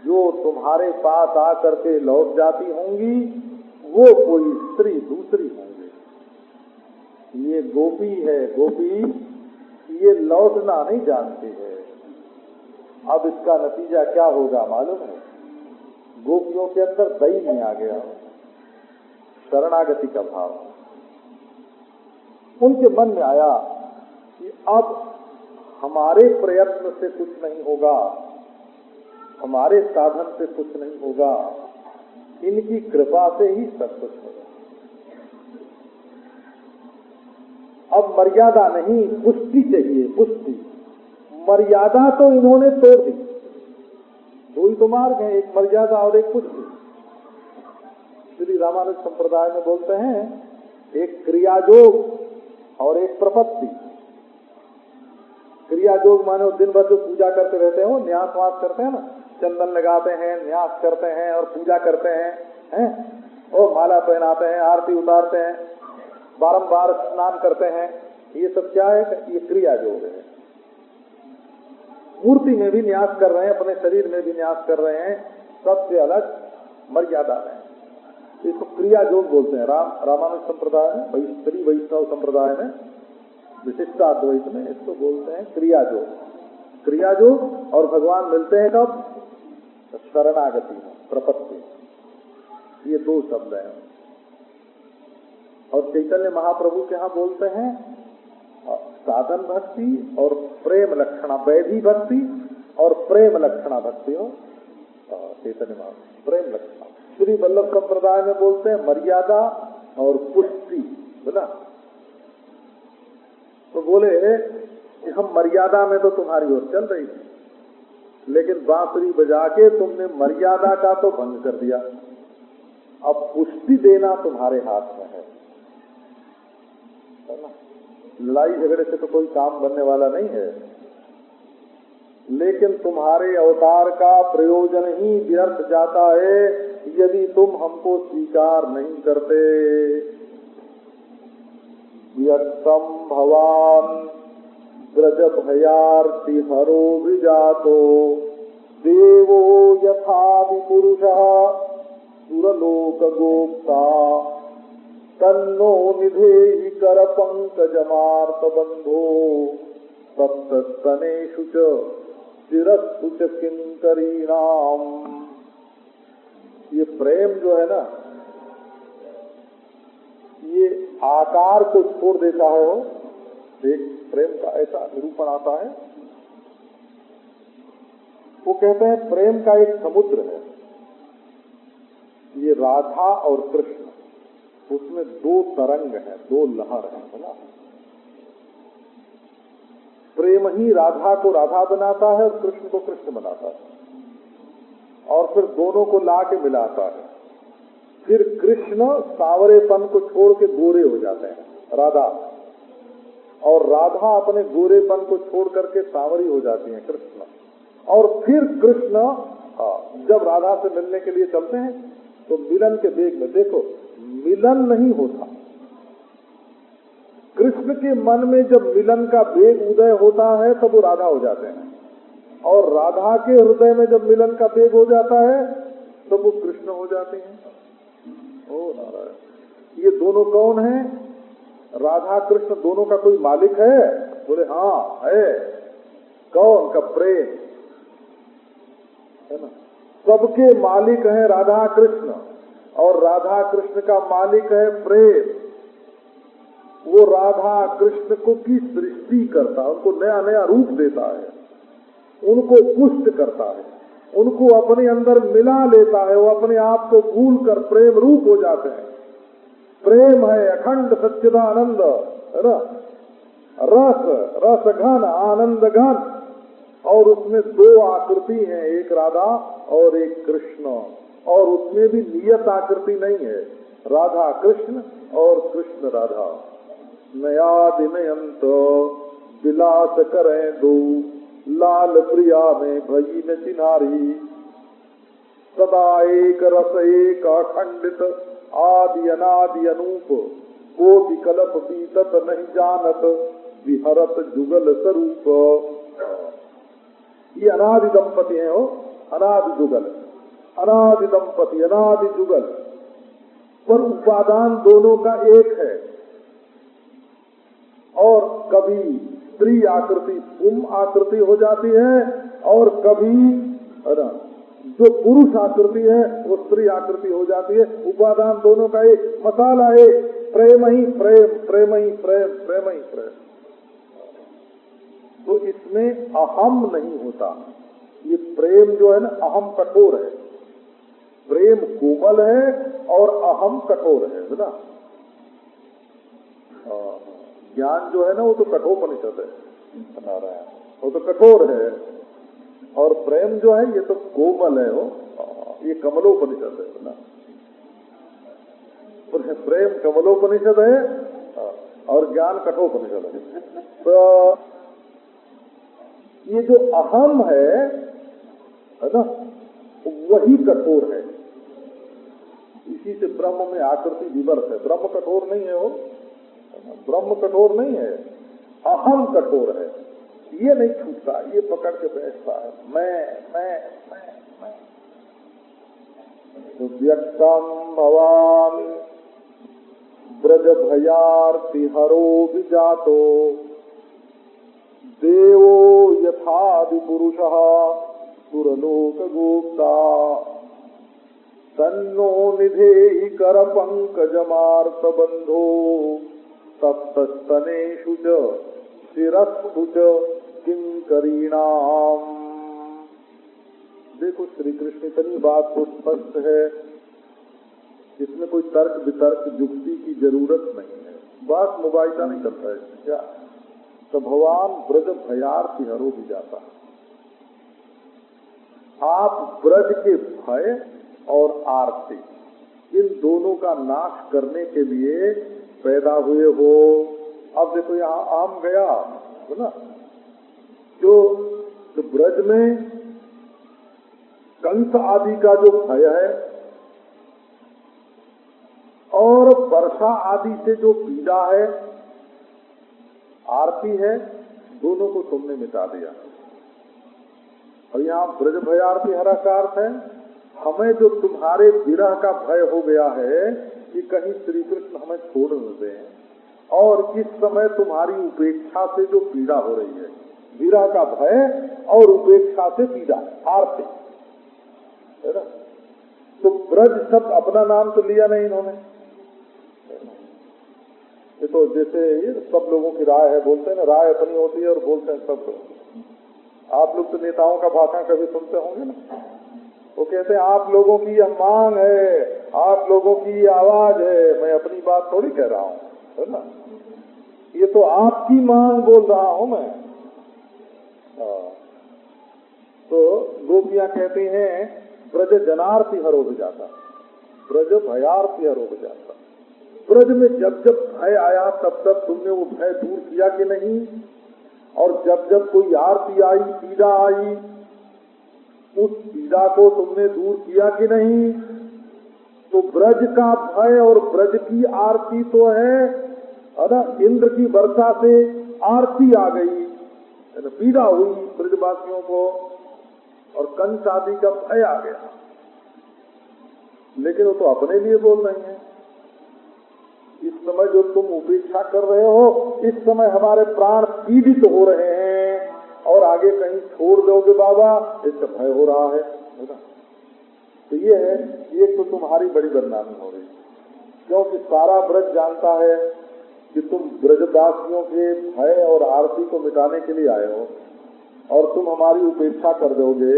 जो तुम्हारे पास आकर के लौट जाती होंगी वो कोई स्त्री दूसरी होंगी। ये गोपी है, गोपी ये लौटना नहीं जानती है। अब इसका नतीजा क्या होगा मालूम है? गोपियों के अंदर दई में आ गया शरणागति का भाव। उनके मन में आया कि अब हमारे प्रयत्न से कुछ नहीं होगा, हमारे साधन से कुछ नहीं होगा, इनकी कृपा से ही सब कुछ होगा। अब मर्यादा नहीं, पुष्टि चाहिए, पुष्टि। मर्यादा तो इन्होंने तोड़ दी। दो ही तो मार्ग है, एक मर्यादा और एक पुष्टि। श्री रामानुज संप्रदाय में बोलते हैं एक क्रियायोग और एक प्रपत्ति। क्रियायोग माने दिन भर जो पूजा करते रहते हो, न्यास वास करते हैं ना, चंदन लगाते हैं, न्यास करते हैं और पूजा करते हैं, और माला पहनाते हैं, आरती उतारते हैं, बारंबार स्नान करते हैं, ये सब क्या है? ये क्रियायोग है। मूर्ति में भी न्यास कर रहे हैं, अपने शरीर में भी न्यास कर रहे हैं, सबसे अलग मर्यादा है। इसको क्रियायोग बोलते हैं। रामानुज संप्रदाय में, श्री वैष्णव संप्रदाय में, विशिष्टाद्वैत में इसको बोलते हैं क्रियायोग। क्रियायोग और भगवान मिलते हैं कब? शरणागति में, प्रपत्ति, ये दो शब्द हैं। और चैतन्य महाप्रभु के यहाँ बोलते हैं साधन भक्ति और प्रेम लक्षणा, वैधि भक्ति और प्रेम लक्षणा भक्ति हो। चैतन्य महाप्रभु प्रेम लक्षणा। श्री वल्लभ संप्रदाय में बोलते हैं मर्यादा और पुष्टि, बोला। तो बोले कि हम मर्यादा में तो तुम्हारी ओर चल रही थी, लेकिन बांसुरी बजा के तुमने मर्यादा का तो भंग कर दिया। अब पुष्टि देना तुम्हारे हाथ में है ना। लड़ाई झगड़े से तो कोई काम बनने वाला नहीं है, लेकिन तुम्हारे अवतार का प्रयोजन ही व्यर्थ जाता है यदि तुम हमको स्वीकार नहीं करते। व्यक्तम भवान ब्रज भयार्ति हरो विजातो देवो यथा विपुरुषः सुरलोक गोप्ता तन्नो निधेहि कर पंकजमार्त बंधो तत्तनेषु च चिरस्तु च किंकरीणाम। ये प्रेम जो है ना, ये आकार को छोड़ देता है। वो एक प्रेम का ऐसा निरूपण आता है वो कहते हैं प्रेम का एक समुद्र है ये राधा और कृष्ण, उसमें दो तरंग हैं, दो लहर है ना। प्रेम ही राधा को राधा बनाता है और कृष्ण को कृष्ण बनाता है, और फिर दोनों को ला के मिलाता है। फिर कृष्ण सांवरेपन को छोड़ के गोरे हो जाते हैं राधा, और राधा अपने गोरेपन को छोड़ करके सांवरी हो जाती हैं कृष्ण। और फिर कृष्ण जब राधा से मिलने के लिए चलते हैं तो मिलन के वेग में देखो मिलन नहीं होता। कृष्ण के मन में जब मिलन का वेग उदय होता है तब वो राधा हो जाते हैं, और राधा के हृदय में जब मिलन का वेग हो जाता है तब वो कृष्ण हो जाते हैं। ओ नारायण, ये दोनों कौन हैं? राधा कृष्ण दोनों का कोई मालिक है? बोले हाँ है। कौन का? प्रेम है ना। सबके मालिक हैं राधा कृष्ण, और राधा कृष्ण का मालिक है प्रेम। वो राधा कृष्ण को की सृष्टि करता है, उनको नया नया रूप देता है, उनको पुष्ट करता है, उनको अपने अंदर मिला लेता है। वो अपने आप को भूल कर प्रेम रूप हो जाते हैं। प्रेम है अखंड सच्चिदानंद, है ना, रस रस घन आनंद घन, और उसमें दो आकृति हैं, एक राधा और एक कृष्ण, और उसमें भी नियत आकृति नहीं है, राधा कृष्ण और कृष्ण राधा। नयादि नयंत विलास करें दो, लाल प्रिया में भई न चिनारी, सदा एक रस एक अखंडित, आदि अनादि अनूप, कोटि कलप बीतत नहीं जानत, विहरत जुगल स्वरूप। ये अनादि दंपति हैं, हो अनादि जुगल, अनादि दंपति अनादि जुगल, पर उपादान दोनों का एक है। और कभी स्त्री आकृति पुम आकृति हो जाती है, और कभी जो पुरुष आकृति है वो स्त्री आकृति हो जाती है। उपादान दोनों का एक, मसाला एक, प्रेम ही प्रेम, प्रेम ही प्रेम, प्रेम ही प्रेम। तो इसमें अहम नहीं होता। ये प्रेम जो है ना, अहम कठोर है, प्रेम कोमल है और अहम कठोर है ना। ज्ञान जो है ना वो तो कठोपनिषद है, बता रहा है, वो तो कठोर है, और प्रेम जो है ये तो कोमल है, वो ये कमलोपनिषद है ना। प्रेम कमलोपनिषद है और ज्ञान कठोपनिषद है। तो ये जो अहम है ना, वही कठोर है। इसी से ब्रह्म में आकृति विवर्त है। ब्रह्म कठोर नहीं है, वो ब्रह्म कठोर नहीं है, अहम कठोर है। ये नहीं छूटता, ये पकड़ के बैठता है, मैं। तो व्यक्तम भवान ब्रज भयार्ति हरो विजातो, देवो यथादि पुरुषः सुरलोक गोप्ता, तन्नो निधेहि कर पंकजमार्त बंधो, सप्तस्तनेषु च शिरस्सु च किंकरीणाम। देखो श्री कृष्ण इतनी बात तो स्पष्ट है, इसमें कोई तर्क वितर्क युक्ति की जरूरत नहीं है, बात मुबाइसा नहीं करता है क्या। तो भगवान ब्रज भयार्ति हरो भी जाता है। आप ब्रज के भय और आरती, इन दोनों का नाश करने के लिए पैदा हुए हो। अब देखो यहाँ आम गया है ना, जो तो ब्रज में कंस आदि का जो भय है और वर्षा आदि से जो पीड़ा है, आरती है, दोनों को तुमने मिटा दिया। और यहाँ ब्रज भयार्ति हरा का अर्थ है, हमें जो तुम्हारे विरह का भय हो गया है कि कहीं श्री कृष्ण हमें छोड़ न दें, और इस समय तुम्हारी उपेक्षा से जो पीड़ा हो रही है, विरह का भय और उपेक्षा से पीड़ा, आरती है ना। तो ब्रज शब्द अपना नाम तो लिया नहीं इन्होंने, ये तो जैसे ये सब लोगों की राय है, बोलते हैं ना, राय अपनी होती है और बोलते हैं सब लोग। आप लोग तो नेताओं का भाषण कभी सुनते होंगे ना, वो कहते हैं आप लोगों की यह मांग है, आप लोगों की ये आवाज है, मैं अपनी बात थोड़ी कह रहा हूँ, है ना, ये तो आपकी मांग बोल रहा हूँ मैं। तो गोपियां कहती हैं ब्रज जनार्ति हरो जाता, ब्रज भयार्ति हरो जाता। ब्रज में जब जब भय आया तब तब तुमने वो भय दूर किया कि नहीं, और जब जब कोई आरती आई, पीड़ा आई, उस पीड़ा को तुमने दूर किया कि नहीं। तो ब्रज का भय और ब्रज की आरती तो है ना, इंद्र की वर्षा से आरती आ गई, पीड़ा हुई ब्रजवासियों को, और कंस आदि का भय आ गया। लेकिन वो तो अपने लिए बोल रहे हैं, इस समय जो तुम उपेक्षा कर रहे हो, इस समय हमारे प्राण पीड़ित हो रहे हैं, और आगे कहीं छोड़ दोगे बाबा, इसका भय हो रहा है ना। तो ये है, एक तो तुम्हारी बड़ी बदनामी हो रही, क्योंकि सारा ब्रज जानता है कि तुम ब्रजवासियों के भय और आरती को मिटाने के लिए आए हो, और तुम हमारी उपेक्षा कर दोगे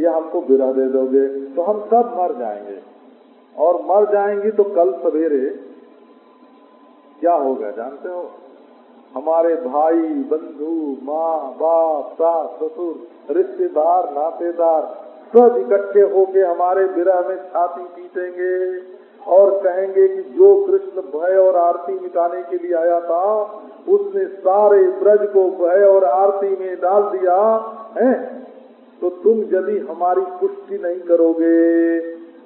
या हमको विरह दे दोगे तो हम सब मर जाएंगे, और मर जाएंगे तो कल सवेरे क्या होगा जानते हो। हमारे भाई बंधु, माँ बाप, सास ससुर, रिश्तेदार, नातेदार सब इकट्ठे होके हमारे विरह में छाती पीटेंगे और कहेंगे कि जो कृष्ण भय और आरती मिटाने के लिए आया था, उसने सारे ब्रज को भय और आरती में डाल दिया है। तो तुम यदि हमारी पुष्टि नहीं करोगे,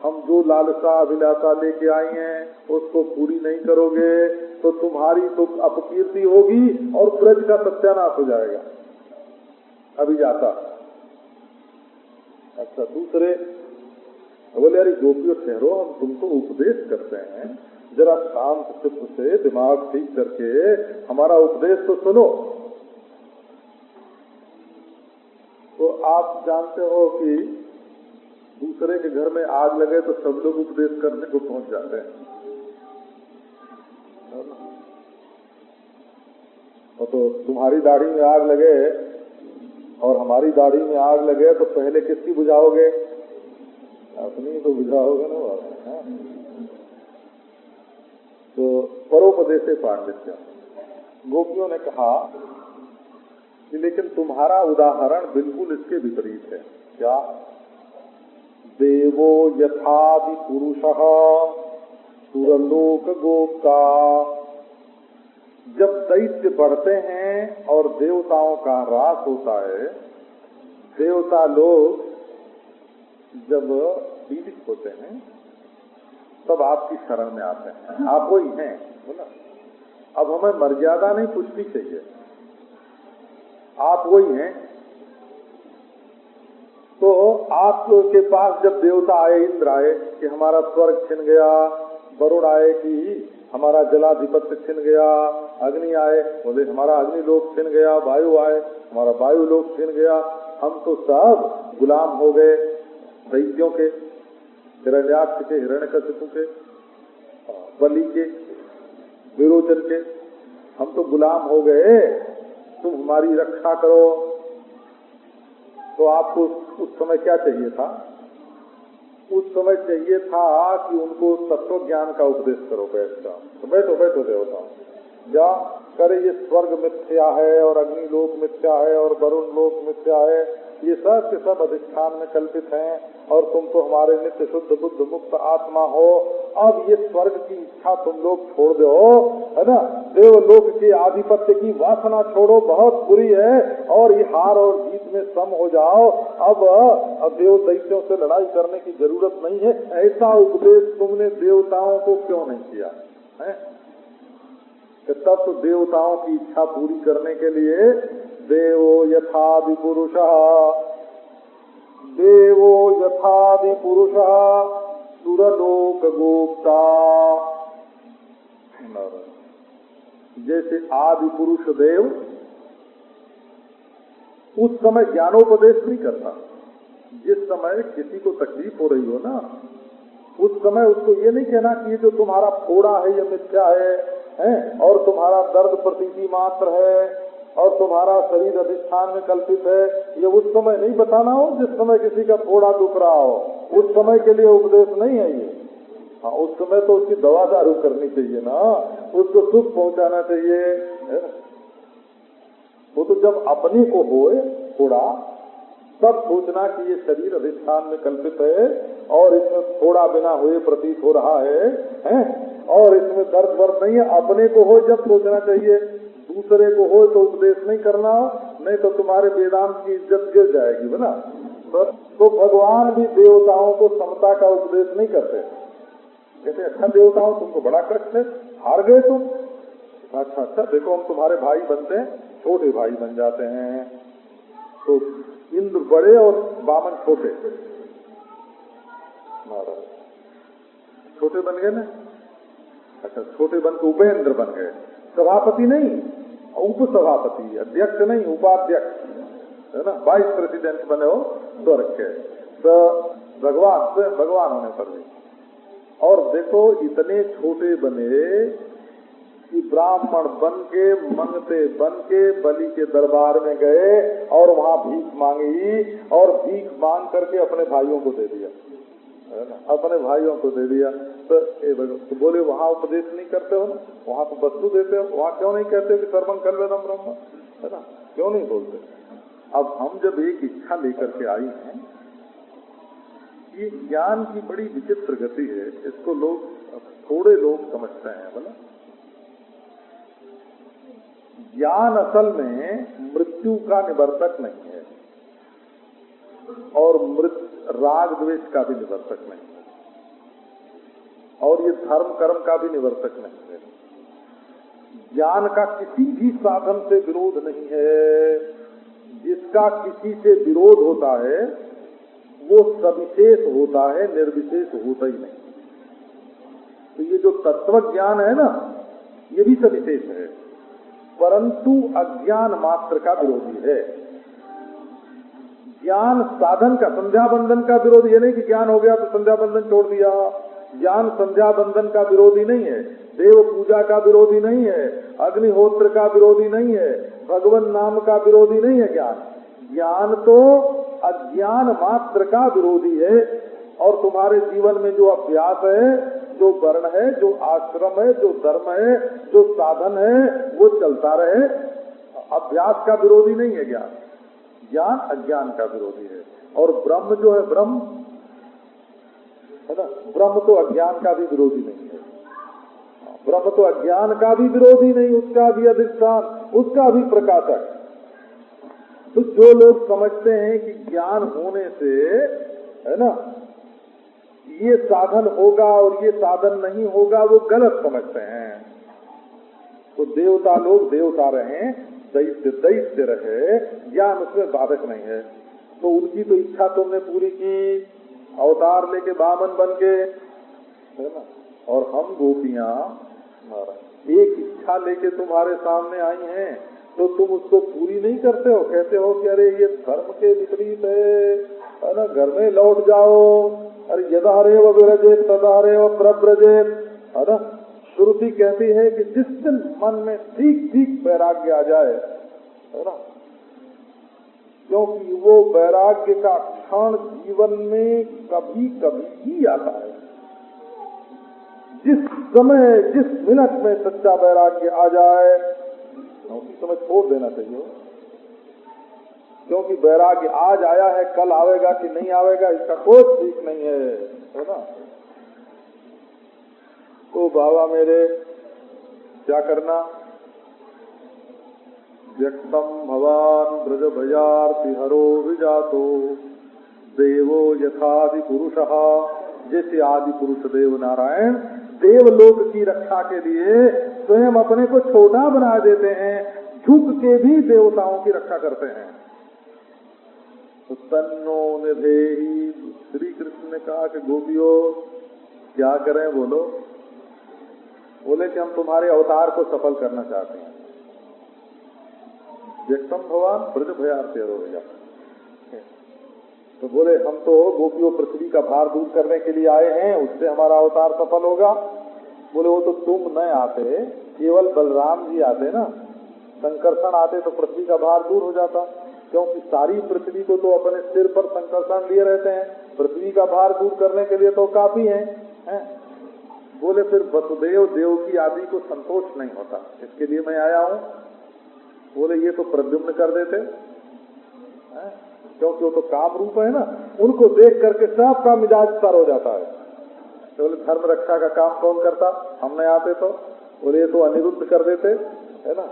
हम जो लालसा अभिलाषा लेके आए हैं उसको पूरी नहीं करोगे, तो तुम्हारी तो अपकीर्ति होगी और ब्रज का सत्यानाश हो जाएगा। अभी जाता। अच्छा, दूसरे बोले अरे गोपियों ठहरो, हम तुमको उपदेश करते हैं, जरा शांत चित्त से दिमाग ठीक करके हमारा उपदेश तो सुनो। तो आप जानते हो कि दूसरे के घर में आग लगे तो सब लोग उपदेश करने को पहुंच जाते हैं। तो तुम्हारी दाढ़ी में आग लगे और हमारी दाढ़ी में आग लगे तो पहले किसकी बुझाओगे? अपनी तो बुझाओगे ना बाबा। तो परोपदेशे पांडित्य, गोपियों ने कहा कि लेकिन तुम्हारा उदाहरण बिल्कुल इसके विपरीत है। क्या? देवो यथादि पुरुषः सुरलोक गोप्ता। जब दैत्य बढ़ते हैं और देवताओं का ह्रास होता है, देवता लोग जब पीड़ित होते हैं तब आपकी शरण में आते हैं। आप वही हैं, बोला। अब हमें मर्यादा नहीं, पुष्टि चाहिए। आप वही हैं। तो आपके पास जब देवता आए, इंद्र आए कि हमारा स्वर्ग छिन गया, वरुण आए कि हमारा जलाधिपत्य छिन गया, अग्नि आए बोले हमारा अग्नि लोक छिन गया, वायु आए हमारा वायु लोक छिन गया, हम तो सब गुलाम हो गए दैत्यों के, हिरण्याक्ष के, हिरण्यकशिपु के, बलि के, विरोचन के, हम तो गुलाम हो गए, तुम हमारी रक्षा करो। तो आपको उस समय क्या चाहिए था? उस समय चाहिए था कि उनको तत्व ज्ञान का उपदेश करो। बैठो बैठो देवता, जा करे ये स्वर्ग मिथ्या है और अग्नि लोक मिथ्या है और वरुण लोक मिथ्या है, ये सब के सब अधिष्ठान में कल्पित हैं, और तुम तो हमारे नित्य शुद्ध बुद्ध मुक्त आत्मा हो। अब ये स्वर्ग की इच्छा तुम लोग छोड़ दो, है ना, देवलोक के आधिपत्य की वासना छोड़ो, बहुत बुरी है, और ये हार और जीत में सम हो जाओ। अब देव दैत्यों से लड़ाई करने की जरूरत नहीं है। ऐसा उपदेश तुमने देवताओं को क्यों नहीं किया है? तब तो देवताओं की इच्छा पूरी करने के लिए देवो यथादि पुरुषः, देवो यथादि पुरुषः सुरलोक गोप्ता। जैसे आदि पुरुष देव उस समय ज्ञानोपदेश नहीं करता। जिस समय किसी को तकलीफ हो रही हो ना, उस समय उसको ये नहीं कहना कि ये जो तुम्हारा फोड़ा है ये मिथ्या है, और तुम्हारा दर्द प्रतीति मात्र है, और तुम्हारा शरीर अधिष्ठान में कल्पित है, ये उस समय नहीं बताना हो जिस समय किसी का थोड़ा दुख रहा हो, उस समय के लिए उपदेश नहीं है ये। हाँ, उस समय तो उसकी दवा दारू करनी चाहिए ना, उसको सुख पहुंचाना चाहिए, है ना? वो तो जब अपने को होए थोड़ा, तब सोचना कि ये शरीर अधिष्ठान में कल्पित है और इसमें थोड़ा बिना हुए प्रतीत हो रहा है? और इसमें दर्द वर्द नहीं है। अपने को हो जब सोचना चाहिए, दूसरे को हो तो उपदेश नहीं करना हो, नहीं तो तुम्हारे वेदांत की इज्जत गिर जाएगी बोला। तो भगवान भी देवताओं को समता का उपदेश नहीं करते। कहते अच्छा देवताओं तुमको बड़ा कष्ट है, हार गए तुम, अच्छा अच्छा देखो हम तुम्हारे भाई बनते हैं, छोटे भाई बन जाते हैं। तो इंद्र बड़े और वामन छोटे, छोटे बन गए ना। अच्छा छोटे बन के उपेंद्र बन गए, सभापति नहीं, उप सभापति, अध्यक्ष नहीं, उपाध्यक्ष, है ना, वाइस प्रेसिडेंट बने हो स्वर्ग के। तो भगवान होने पर भी, और देखो इतने छोटे बने कि ब्राह्मण बन के, मंगते बन के बलि के दरबार में गए और वहाँ भीख मांगी, और भीख मांग करके अपने भाइयों को दे दिया, है ना, अपने भाइयों को दे दिया। तो बोले वहाँ उपदेश नहीं करते हो ना, वहाँ तो वस्तु देते हो, वहाँ क्यों नहीं कहते हो कि सर्वं कल्विदं ब्रह्म, है ना, क्यों नहीं बोलते? अब हम जब एक इच्छा लेकर के आई हैं, ये ज्ञान की बड़ी विचित्र गति है, इसको लोग थोड़े लोग समझते हैं। बोला ज्ञान असल में मृत्यु का निवर्तक नहीं है, और राग द्वेष का भी निवर्तक नहीं है, और ये धर्म कर्म का भी निवर्तक नहीं है। ज्ञान का किसी भी साधन से विरोध नहीं है। जिसका किसी से विरोध होता है वो सविशेष होता है, निर्विशेष होता ही नहीं। तो ये जो तत्व ज्ञान है ना, ये भी सविशेष है, परंतु अज्ञान मात्र का विरोधी है। ज्ञान साधन का, संध्या बंधन का विरोधी, ये नहीं कि ज्ञान हो गया तो संध्या बंधन छोड़ दिया। ज्ञान संध्या बंधन का विरोधी नहीं है, देव पूजा का विरोधी नहीं है, अग्निहोत्र का विरोधी नहीं है, भगवान नाम का विरोधी नहीं है। ज्ञान तो अज्ञान मात्र का विरोधी है। और तुम्हारे जीवन में जो अभ्यास है, जो वर्ण है, जो आश्रम है, जो धर्म है, जो साधन है, वो चलता रहे। अभ्यास का विरोधी नहीं है ज्ञान, ज्ञान अज्ञान का विरोधी है। और ब्रह्म जो है, ब्रह्म है ना, ब्रह्म तो अज्ञान का भी विरोधी नहीं है। ब्रह्म तो अज्ञान का भी विरोधी नहीं, उसका भी अधिष्ठान, उसका भी प्रकाशक। तो जो लोग समझते हैं कि ज्ञान होने से, है ना, ये साधन होगा और ये साधन नहीं होगा, वो गलत समझते हैं। तो देवता लोग देवता रहे, दैत्य दैत्य रहे, ज्ञान उसमें बाधक नहीं है। तो उनकी तो इच्छा तुमने पूरी की, अवतार लेके वामन बन के, है ना। और हम गोपियां एक इच्छा लेके तुम्हारे सामने आई हैं, तो तुम उसको पूरी नहीं करते हो। कहते हो कि अरे ये धर्म के विपरीत है ना, घर में लौट जाओ। अरे यदारेव विरजेत तदारेव प्रव्रजेत, है ना। श्रुति कहती है कि जिस दिन मन में ठीक ठीक वैराग्य आ जाए, है ना, क्योंकि वो वैराग्य का क्षण जीवन में कभी कभी ही आता है। जिस समय, जिस मिनट में सच्चा वैराग्य आ जाए, उसी समय छोड़ देना चाहिए। क्योंकि वैराग्य आज आया है, कल आवेगा कि नहीं आवेगा, इसका कोई ठीक नहीं है ना। तो बाबा मेरे क्या करना, व्यक्तम भवान ब्रज भयार्ति हरो विजातो देवो यथादि पुरुषः, जैसे आदि पुरुष देव नारायण देवलोक की रक्षा के लिए स्वयं अपने को छोटा बना देते हैं, झुक के भी देवताओं की रक्षा करते हैं। तो तन्नो निधेहि, श्री कृष्ण ने कहा कि गोपियों क्या करें, बोलो। बोले कि हम तुम्हारे अवतार को सफल करना चाहते हैं। व्यक्तम भगवान ब्रज भयार्ति हरो विजातो। तो बोले हम तो गोपियों पृथ्वी का भार दूर करने के लिए आए हैं, उससे हमारा अवतार सफल होगा। बोले वो तो तुम न आते, केवल बलराम जी आते ना, संकर्षण आते तो पृथ्वी का भार दूर हो जाता, क्योंकि सारी पृथ्वी को तो अपने सिर पर संकर्षण लिए रहते हैं, पृथ्वी का भार दूर करने के लिए तो काफी है? बोले फिर वसुदेव देवकी आदि को संतोष नहीं होता, इसके लिए मैं आया हूँ। बोले ये तो प्रद्युम्न कर देते, क्योंकि वो तो काम रूप है ना, उनको देख करके सबका मिजाज तर हो जाता है। तो बोले धर्म रक्षा का काम कौन करता, हम नहीं आते तो? बोले ये तो अनिरुद्ध कर देते, है ना।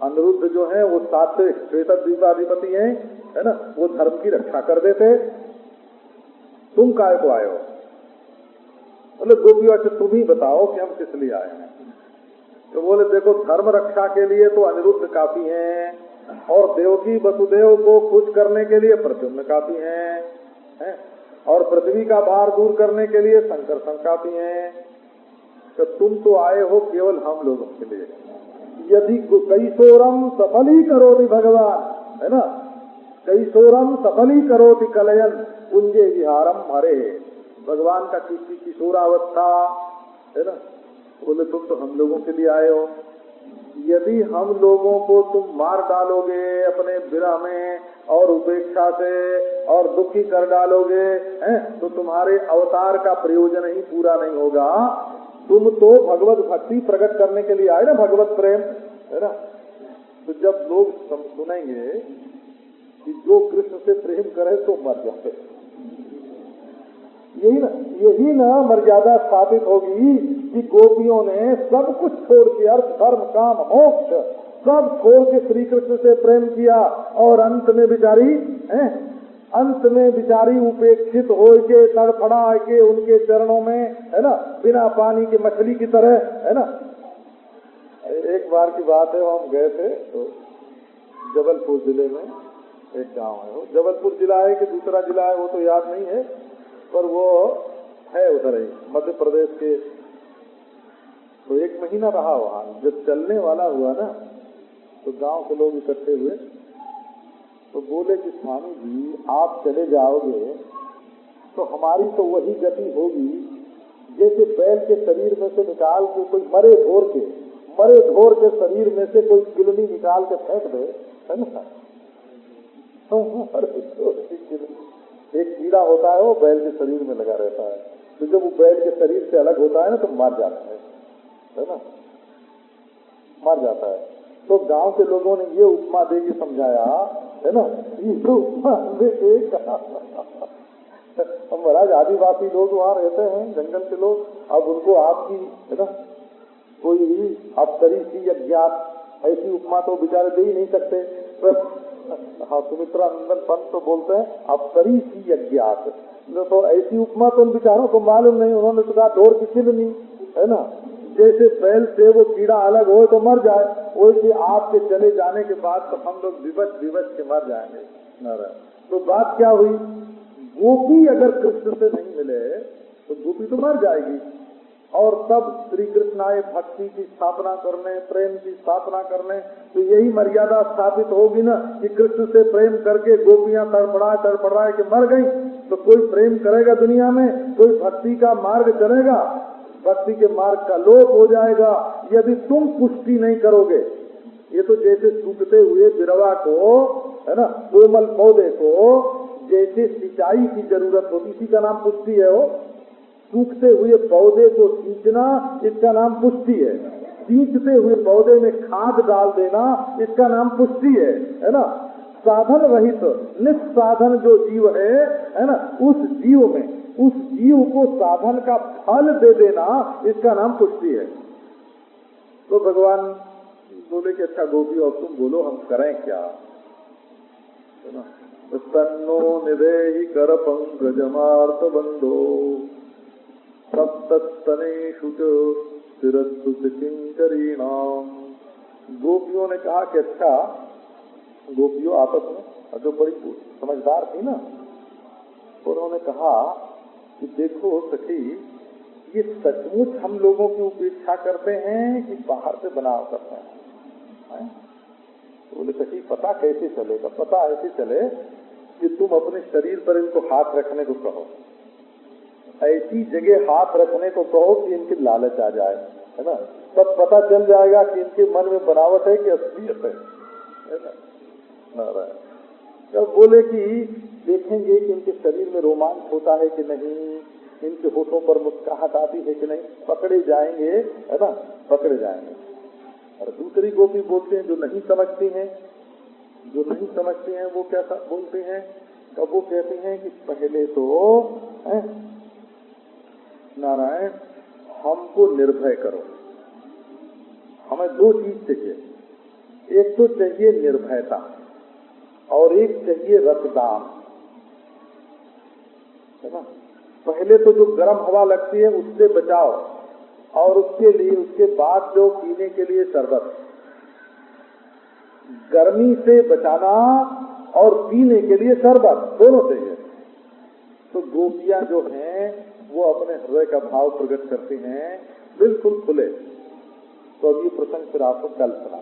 अनिरुद्ध जो है वो सात्विक श्वेतद्वीपाधिपति हैं, है ना, वो धर्म की रक्षा कर देते, तुम काहे को आए हो? बोले गोपियों से तुम ही बताओ कि हम किस लिए आए हैं। तो बोले देखो धर्म रक्षा के लिए तो अनिरुद्ध काफी हैं, और देवकी वसुदेव को खुश करने के लिए प्रद्युम्न काफी हैं, और पृथ्वी का भार दूर करने के लिए संकर्षण काफी हैं। तो तुम तो आए हो केवल हम लोगों के लिए। यदि कैशोरम सफली करोति भगवान, है ना, कैशोरम सफली करोति कलयन कुंजे विहारम हरे। भगवान का किसी किशोरावस्था, है ना, बोले तुम तो हम लोगों के लिए आए हो। यदि हम लोगों को तुम मार डालोगे अपने विरह में और उपेक्षा से और दुखी कर डालोगे, तो तुम्हारे अवतार का प्रयोजन ही पूरा नहीं होगा। तुम तो भगवत भक्ति प्रकट करने के लिए आए ना, भगवत प्रेम, है ना। तो जब लोग सुनेंगे कि जो कृष्ण से प्रेम करे तो मर जाते, यही ना मर्यादा स्थापित होगी कि गोपियों ने सब कुछ छोड़ के, अर्थ धर्म काम मोक्ष सब छोड़ के श्री कृष्ण से प्रेम किया, और अंत में बिचारी उपेक्षित हो के तड़फड़ा के उनके चरणों में, है ना, बिना पानी के मछली की तरह, है ना। एक बार की बात है, हम गए थे तो जबलपुर जिले में एक गांव है, वो जबलपुर जिला है कि दूसरा जिला है वो तो याद नहीं है, पर वो है उधर ही मध्य प्रदेश के। तो एक महीना रहा वहाँ। जब चलने वाला हुआ ना तो गांव के लोग इकट्ठे हुए, तो बोले कि स्वामी जी आप चले जाओगे तो हमारी तो वही गति होगी जैसे बैल के शरीर में से निकाल के कोई मरे ढोर के शरीर में से कोई किलनी निकाल के फेंक दे, है ना। एक कीड़ा होता है वो बैल के शरीर में लगा रहता है, तो जब वो बैल के शरीर से अलग होता है ना तो मर जाता है ना, मर जाता है। तो गांव के लोगों ने ये उपमा दे के समझाया, है ना, ये उपमा दे के हम महाराज आदिवासी लोग वहाँ रहते हैं, जंगल के लोग, अब उनको आपकी, है ना, कोई अवतरी सी अज्ञात ऐसी उपमा तो बेचारे दे ही नहीं सकते। हाँ, सुमित्रानंदन पंत तो बोलते हैं अवतरी सी अज्ञात, तो ऐसी उपमा तो उन बेचारों को मालूम नहीं। उन्होंने तो कहा ढोर की चिलनी, है ना, जैसे बैल से वो कीड़ा अलग हो तो मर जाए, वैसे आपके चले जाने के बाद तो हम लोग विवश के मर जाएंगे। तो बात क्या हुई, गोपी अगर कृष्ण से नहीं मिले तो गोपी तो मर जाएगी, और तब श्री कृष्ण आए भक्ति की स्थापना करने, प्रेम की स्थापना करने, तो यही मर्यादा स्थापित होगी ना कि कृष्ण से प्रेम करके गोपियां तड़पड़ा के मर गई, तो कोई प्रेम करेगा दुनिया में, कोई भक्ति का मार्ग चलेगा, भक्ति के मार्ग का लोप हो जाएगा यदि तुम पुष्टि नहीं करोगे। ये तो जैसे सूखते हुए बिरवा को, है ना, कोमल पौधे को जैसे सिंचाई की जरूरत होती, इसी का नाम पुष्टि है। वो सूखते हुए पौधे को सींचना, इसका नाम पुष्टि है। सींचते हुए पौधे में खाद डाल देना, इसका नाम पुष्टि है ना। साधन रहित निस्साधन जो जीव है ना, उस जीव को साधन का फल दे देना, इसका नाम पुष्टि है। तो भगवान बोले कि अच्छा गोपी और तुम बोलो हम करें क्या, है ना। तन्नो निदेहि कर पंकजमार्त बंधो सप्तस्तनेषु च शिरस्सु किंकरीणाम। गोपियों ने कहा कि अच्छा, गोपियों आपस में जो बड़ी समझदार थी ना, उन्होंने कहा कि देखो सखी, ये सचमुच हम लोगों की उपेक्षा करते हैं कि बाहर से बनाव करते हैं? तो बोले सखी पता कैसे चलेगा? पता ऐसे चले कि तुम अपने शरीर पर इनको हाथ रखने को कहो, ऐसी जगह हाथ रखने को कहो कि इनकी लालच आ जाए, है ना। तब पता चल जाएगा कि इनके मन में बनावट है कि असलियत है ना? नारायण। जब बोले कि देखेंगे कि इनके शरीर में रोमांच होता है कि नहीं, इनके होठों पर मुस्कुराहट आती है कि नहीं, पकड़े जाएंगे, है ना, पकड़े जाएंगे। और दूसरी गोपी बोलते हैं जो नहीं समझती हैं, जो नहीं समझते हैं वो क्या बोलते हैं, तब वो कहते हैं कि पहले तो नारायण हमको निर्भय करो, हमें दो चीज चाहिए, एक तो चाहिए निर्भयता और एक चाहिए रक्तदान, है ना। पहले तो जो गर्म हवा लगती है उससे बचाओ, और उसके लिए उसके बाद जो पीने के लिए शरबत, गर्मी से बचाना और पीने के लिए शरबत दोनों चाहिए। तो गोपियां जो हैं वो अपने हृदय का भाव प्रकट करती हैं, बिल्कुल खुले। तो अब ये प्रसंग फिर आपको कल सुना।